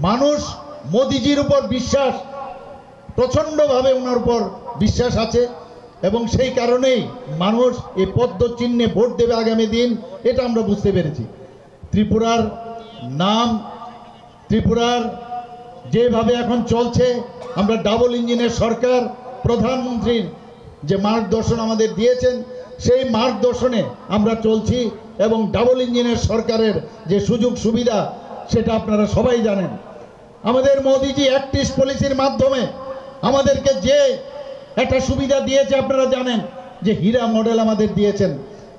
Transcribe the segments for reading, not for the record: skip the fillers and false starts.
মানুষ মোদিজির উপর বিশ্বাস প্রচণ্ডভাবে ওনার উপর বিশ্বাস আছে এবং সেই কারণেই মানুষ এই পদ্ম চিহ্নে ভোট দেবে আগামী দিন, এটা আমরা বুঝতে পেরেছি। ত্রিপুরার নাম, ত্রিপুরার যেভাবে এখন চলছে, আমরা ডাবল ইঞ্জিনের সরকার, প্রধানমন্ত্রীর যে মার্গদর্শন আমাদের দিয়েছেন সেই মার্গদর্শনে আমরা চলছি এবং ডাবল ইঞ্জিনের সরকারের যে সুযোগ সুবিধা সেটা আপনারা সবাই জানেন। আমাদের মোদিজি অ্যাক্ট ইস্ট পলিসির মাধ্যমে আমাদেরকে যে একটা সুবিধা দিয়েছে আপনারা জানেন, যে হীরা মডেল আমাদের দিয়েছেন।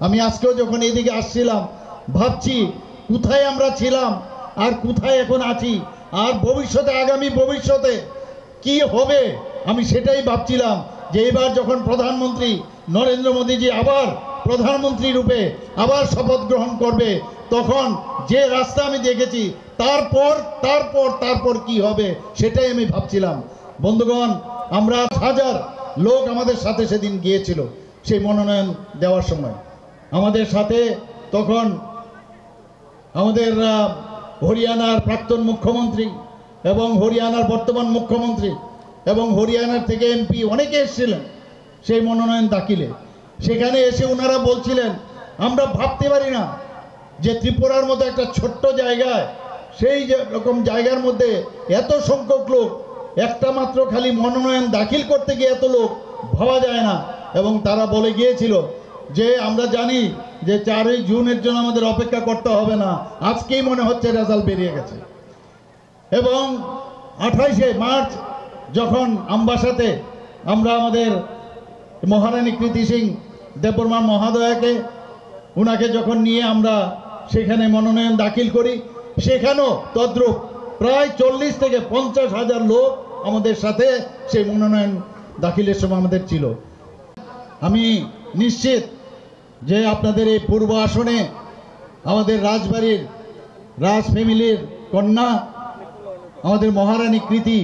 আমি আজকেও যখন এদিকে আসছিলাম ভাবছি কোথায় আমরা ছিলাম আর কোথায় এখন আছি, আর ভবিষ্যতে আগামী ভবিষ্যতে কি হবে আমি সেটাই ভাবছিলাম। যে এবার যখন প্রধানমন্ত্রী নরেন্দ্র মোদীজি আবার প্রধানমন্ত্রী রূপে আবার শপথ গ্রহণ করবে, তখন যে রাস্তা আমি দেখেছি তারপর কি হবে সেটাই আমি ভাবছিলাম। বন্ধুগণ, আমরা হাজার লোক আমাদের সাথে সেদিন গিয়েছিল সেই মনোনয়ন দেওয়ার সময়। আমাদের সাথে তখন আমাদের হরিয়ানার প্রাক্তন মুখ্যমন্ত্রী এবং হরিয়ানার বর্তমান মুখ্যমন্ত্রী এবং হরিয়ানার থেকে এমপি অনেকে এসেছিলেন সেই মনোনয়ন দাখিলে। সেখানে এসে ওনারা বলছিলেন, আমরা ভাবতে পারি না যে ত্রিপুরার মতো একটা ছোট্ট জায়গায়, সেই রকম জায়গার মধ্যে এত সংখ্যক লোক, একটা মাত্র খালি মনোনয়ন দাখিল করতে গিয়ে এত লোক ভাবা যায় না। এবং তারা বলে গিয়েছিল যে আমরা জানি যে 4ই জুনের জন্য আমাদের অপেক্ষা করতে হবে না, আজকেই মনে হচ্ছে রেজাল্ট বেরিয়ে গেছে। এবং 28শে মার্চ যখন আমবাসাতে আমরা আমাদের মহারানী কৃতি সিং দেববর্মা মহাদয়াকে উনাকে যখন নিয়ে আমরা সেখানে মনোনয়ন দাখিল করি, সেখানেও তদ্রূপ প্রায় 40 থেকে 50 হাজার লোক আমাদের সাথে সেই মনোনয়ন দাখিলের সময় আমাদের ছিল। আমি নিশ্চিত যে আপনাদের এই পূর্ব আসনে আমাদের রাজবাড়ির রাজ ফ্যামিলির কন্যা আমাদের মহারানী কৃতি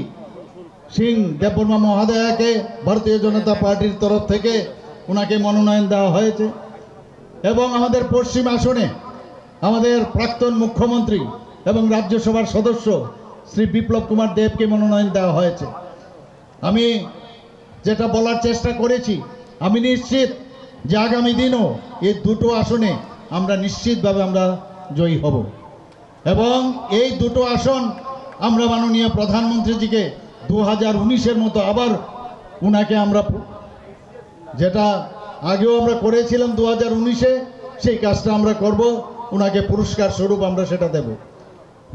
সিং দেববর্মা মহাদয়াকে ভারতীয় জনতা পার্টির তরফ থেকে ওনাকে মনোনয়ন দেওয়া হয়েছে। এবং আমাদের পশ্চিম আসনে আমাদের প্রাক্তন মুখ্যমন্ত্রী এবং রাজ্যসভার সদস্য শ্রী বিপ্লব কুমার দেবকে মনোনয়ন দেওয়া হয়েছে। আমি যেটা বলার চেষ্টা করেছি, আমি নিশ্চিত যে আগামী দিনও এই দুটো আসনে আমরা নিশ্চিতভাবে আমরা জয়ী হব। এবং এই দুটো আসন আমরা মাননীয় প্রধানমন্ত্রীজিকে 2019-এর মতো আবার উনাকে আমরা, যেটা আগেও আমরা করেছিলাম 2019-এ, সেই কাজটা আমরা করব, উনাকে পুরস্কার স্বরূপ আমরা সেটা দেব।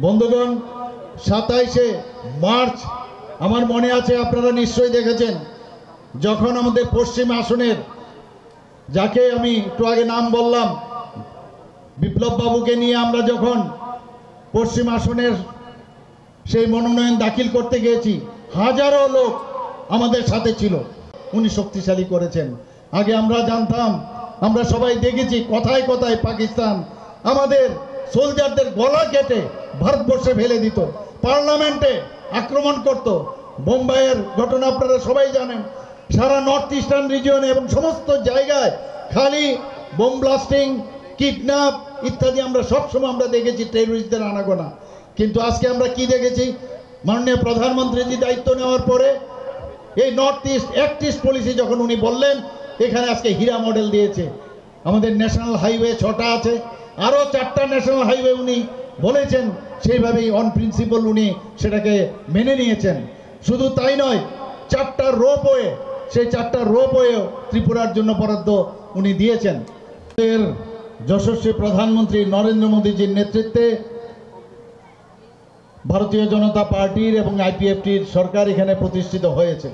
বন্ধুগণ, 27শে মার্চ আমার মনে আছে, আপনারা নিশ্চয়ই দেখেছেন, যখন আমাদের পশ্চিম আসনের, যাকে আমি একটু আগে নাম বললাম, বিপ্লব বাবুকে নিয়ে আমরা যখন পশ্চিম আসনের সেই মনোনয়ন দাখিল করতে গিয়েছি, হাজারো লোক আমাদের সাথে ছিল। উনি শক্তিশালী করেছেন। আগে আমরা জানতাম, আমরা সবাই দেখেছি কথায় কথায় পাকিস্তান আমাদের সোলজারদের গলা কেটে ভারতবর্ষে ফেলে দিত, পার্লামেন্টে আক্রমণ করত। বোম্বাইয়ের ঘটনা আপনারা সবাই জানেন। সারা নর্থ ইস্টার্ন রিজিয়নে এবং সমস্ত জায়গায় খালি বোম ব্লাস্টিং, কিডন্যাপ ইত্যাদি আমরা সবসময় আমরা দেখেছি, টেররিস্টদের আনাগোনা। কিন্তু আজকে আমরা কি দেখেছি, মাননীয় প্রধানমন্ত্রীজি দায়িত্ব নেওয়ার পরে এই north east act east policy যখন উনি বললেন, এখানে আজকে হীরা মডেল দিয়েছে। আমাদের ন্যাশনাল হাইওয়ে 6টা আছে, আরও 4টা ন্যাশনাল হাইওয়ে উনি বলেছেন, সেইভাবেই অন প্রিন্সিপাল উনি সেটাকে মেনে নিয়েছেন। শুধু তাই নয়, 4টা রোপওয়ে, সেই 4টা রোপওয়েও ত্রিপুরার জন্য বরাদ্দ উনি দিয়েছেন। এর যশস্বী প্রধানমন্ত্রী নরেন্দ্র মোদীজির নেতৃত্বে ভারতীয় জনতা পার্টির এবং আইপিএফটির সরকার এখানে প্রতিষ্ঠিত হয়েছে।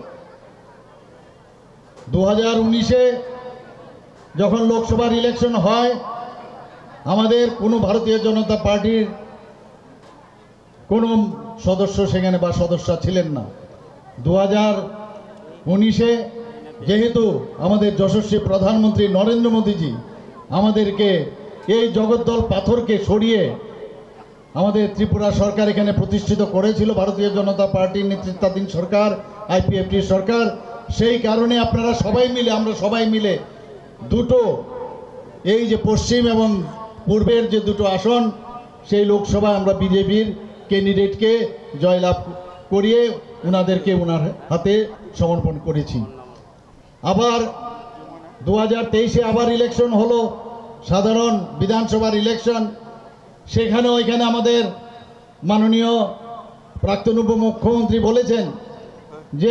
2019-এ যখন লোকসভার ইলেকশন হয়, আমাদের কোনো ভারতীয় জনতা পার্টির কোনো সদস্য সেখানে বা সদস্যা ছিলেন না। 2019-এ যেহেতু আমাদের যশস্বী প্রধানমন্ত্রী নরেন্দ্র মোদীজি আমাদেরকে এই জগদ্দল পাথরকে সরিয়ে আমাদের ত্রিপুরা সরকার এখানে প্রতিষ্ঠিত করেছিল, ভারতীয় জনতা পার্টির নেতৃত্বাধীন সরকার, আইপিএফটির সরকার। সেই কারণে আপনারা সবাই মিলে, আমরা সবাই মিলে দুটো, এই যে পশ্চিম এবং পূর্বের যে দুটো আসন, সেই লোকসভা আমরা বিজেপির ক্যান্ডিডেটকে জয়লাভ করিয়ে ওনাদেরকে ওনার হাতে সমর্পণ করেছি। আবার 2023-এ আবার ইলেকশন হলো, সাধারণ বিধানসভার ইলেকশন। এখানে আমাদের মাননীয় প্রাক্তন উপমুখ্যমন্ত্রী বলেছেন যে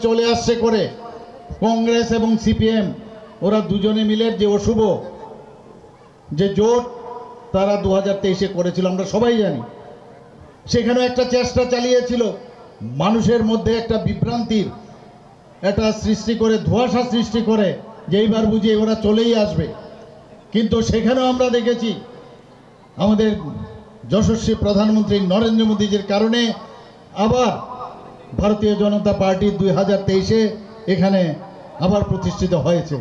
চলে আসছে করে কংগ্রেস এবং সিপিএম ওরা দুজনে মিলে যে অশুভ যে জোট তারা 2023-এ করেছিল, আমরা সবাই জানি। সেখানেও একটা চেষ্টা চালিয়েছিল মানুষের মধ্যে একটা বিভ্রান্তির একটা সৃষ্টি করে, ধোঁয়াশা সৃষ্টি করে যে এইবার বুঝি ওরা চলেই আসবে। কিন্তু সেখানেও আমরা দেখেছি আমাদের যশস্বী প্রধানমন্ত্রী নরেন্দ্র মোদীজির কারণে আবার ভারতীয় জনতা পার্টি 2023-এ এখানে আবার প্রতিষ্ঠিত হয়েছে।